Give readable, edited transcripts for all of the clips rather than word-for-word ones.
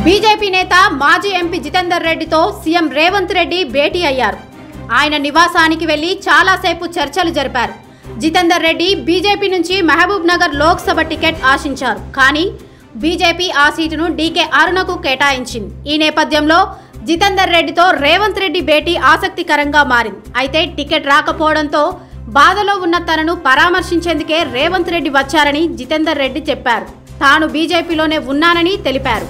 BJP నేత మాజీ MP Jitender రెడ్డితో సీఎం రేవంత్ రెడ్డి భేటీ అయ్యారు. ఆయన నివాసానికి వెళ్లి చాలాసేపు చర్చలు జరిపారు. జితేందర్ రెడ్డి బీజేపీ నుంచి మహబూబ్ నగర్ లోక్సభ టికెట్ ఆశించారు. కానీ బీజేపీ ఆ సీటును డీకే అరుణకు కేటాయించింది. ఈ నేపథ్యంలో జితేందర్ రెడ్డితో రేవంత్ రెడ్డి భేటీ ఆసక్తికరంగా మారింది. అయితే టికెట్ రాకపోవడంతో బాధలో ఉన్న తనను పరామర్శించేందుకే రేవంత్ రెడ్డి వచ్చారని జితేందర్ రెడ్డి చెప్పారు. తాను బీజేపీలోనే ఉన్నానని తెలిపారు.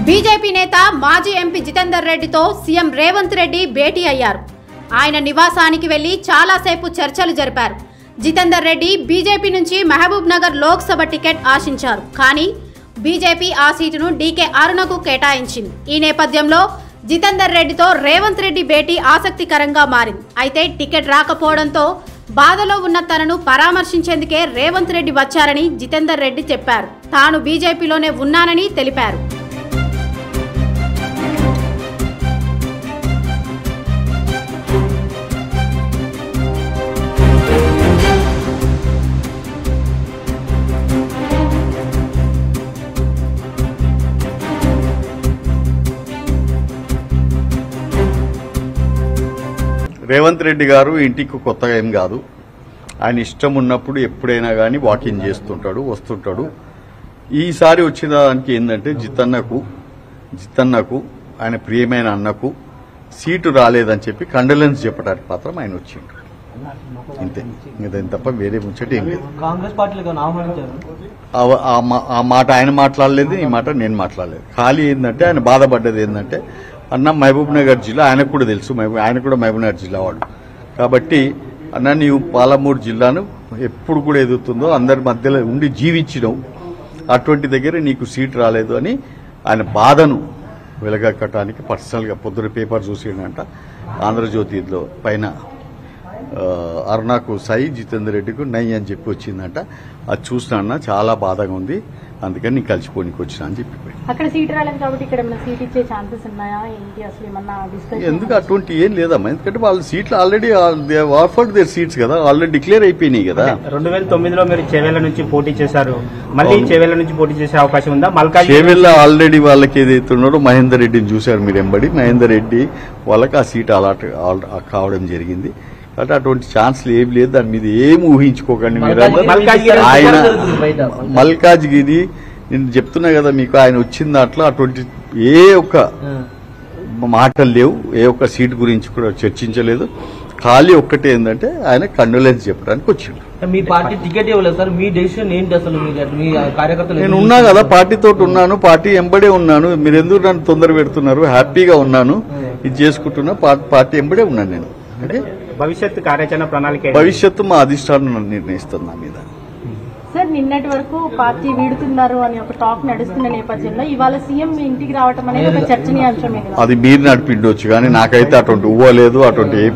బీజేపీ నేత మాజీ ఎంపీ జితేందర్ రెడ్డితో సీఎం రేవంత్ రెడ్డి భేటీ అయ్యారు. ఆయన నివాసానికి వెళ్లి చాలాసేపు చర్చలు జరిపారు. జితేందర్ రెడ్డి బీజేపీ నుంచి మహబూబ్ నగర్ లోక్సభ టికెట్ ఆశించారు. కానీ బీజేపీ ఆ సీటును డీకే అరుణకు కేటాయించింది. ఈ నేపథ్యంలో జితేందర్ రెడ్డితో రేవంత్ రెడ్డి భేటీ ఆసక్తికరంగా మారింది. అయితే టికెట్ రాకపోవడంతో బాధలో ఉన్న తనను పరామర్శించేందుకే రేవంత్ రెడ్డి వచ్చారని జితేందర్ రెడ్డి చెప్పారు. తాను బీజేపీలోనే ఉన్నానని తెలిపారు. రేవంత్ రెడ్డి గారు ఇంటికి కొత్తగా ఏం కాదు. ఆయన ఇష్టం ఉన్నప్పుడు ఎప్పుడైనా కానీ వాకింగ్ చేస్తుంటాడు, వస్తుంటాడు. ఈసారి వచ్చిన దానికి ఏంటంటే జితన్నకు ఆయన ప్రియమైన అన్నకు సీటు రాలేదని చెప్పి కండోలెన్స్ చెప్పడానికి మాత్రం ఆయన వచ్చిండు. ఇంతే, ఇంకేం తప్ప వేరే ముచ్చట ఏం లేదు. కాంగ్రెస్ పార్టీలో ఆ మాట ఆయన మాట్లాడలేదు, ఈ మాట నేను మాట్లాడలేదు. ఖాళీ ఏంటంటే ఆయన బాధపడ్డది ఏంటంటే అన్న మహబూబ్ నగర్ జిల్లా ఆయనకు కూడా తెలుసు, ఆయన కూడా మహబూబ్ నగర్ జిల్లా వాడు కాబట్టి అన్న నీవు పాలమూరు జిల్లాను ఎప్పుడు కూడా ఎదుగుతుందో అందరి మధ్యలో ఉండి జీవించినవు, అటువంటి దగ్గర నీకు సీట్ రాలేదు అని ఆయన బాధను వెలగక్కటానికి పర్సనల్గా పొద్దున పేపర్ చూసిండంట. ఆంధ్రజ్యోతిలో పైన అరుణకు సై జితేందర్ రెడ్డికి నై అని చెప్పి వచ్చిందంట. అది చూసినా చాలా బాధగా ఉంది, అందుకని నీకు కలిసిపోనికి వచ్చినా అని చెప్పి. అక్కడ సీట్ రాలేదు కాబట్టి ఇక్కడ సీట్ ఇచ్చే ఛాన్సెస్ ఉన్నాయా ఏంటి, అసలు ఏమన్నా డిస్కషన్? ఎందుకు అటువంటి ఏం లేదమ్మా, ఎందుకంటే వాళ్ళ సీట్లు ఆల్రెడీ ఆఫర్డ్ దేర్ సీట్స్ కదా, ఆల్రెడీ డిక్లేర్ అయిపోయినాయి కదా. 2009లో మీరు చేవెళ్ల నుంచి పోటీ చేశారు, మళ్ళీ చేవెళ్ల నుంచి పోటీ చేసే అవకాశం ఉందా? చేవెళ్ల ఆల్రెడీ వాళ్ళకి ఏదైతే ఉన్నారో మహేందర్ రెడ్డిని చూశారు మీరు ఎంబడి, మహేందర్ రెడ్డి వాళ్ళకి ఆ సీట్ అలాట్ కావడం జరిగింది. అంటే అటువంటి ఛాన్స్లు ఏమి లేదు, దాని మీద ఏం ఊహించుకోకండి మీరు. ఆయన మల్కాజ్గిరి నేను చెప్తున్నా కదా మీకు, ఆయన వచ్చిన దాంట్లో అటువంటి ఏ ఒక్క మాటలు లేవు, ఏ ఒక్క సీట్ గురించి కూడా చర్చించలేదు. ఖాళీ ఒక్కటే ఏంటంటే ఆయన కండోలెన్స్ చెప్పడానికి వచ్చిండు. మీ పార్టీ టికెట్ ఇవ్వలేదు సార్, మీ డెసిషన్ ఏంటి అసలు? మీ కార్యకర్తలు నేను ఉన్నా కదా, పార్టీతో ఉన్నాను, పార్టీ ఎంబడే ఉన్నాను. మీరు ఎందుకు నన్ను తొందర పెడుతున్నారు? హ్యాపీగా ఉన్నాను, ఇది చేసుకుంటున్నా, పార్టీ ఎంబడే ఉన్నాను నేను. అంటే భవిష్యత్తు కార్యాచరణ ప్రణాళిక భవిష్యత్తు మా అధిష్టానం నిర్ణయిస్తుంది నా మీద. సార్ నిన్నటి వరకు పార్టీ వీడుతున్నారు అని ఒక టాక్ నడుస్తున్న నేపథ్యంలో ఇవాళ సీఎం ఇంటికి రావడం అనేది ఒక చర్చనీయాంశమే. అది మీరు నడిపిండొచ్చు కానీ నాకైతే అటువంటి ఊహ లేదు, అటువంటి ఏ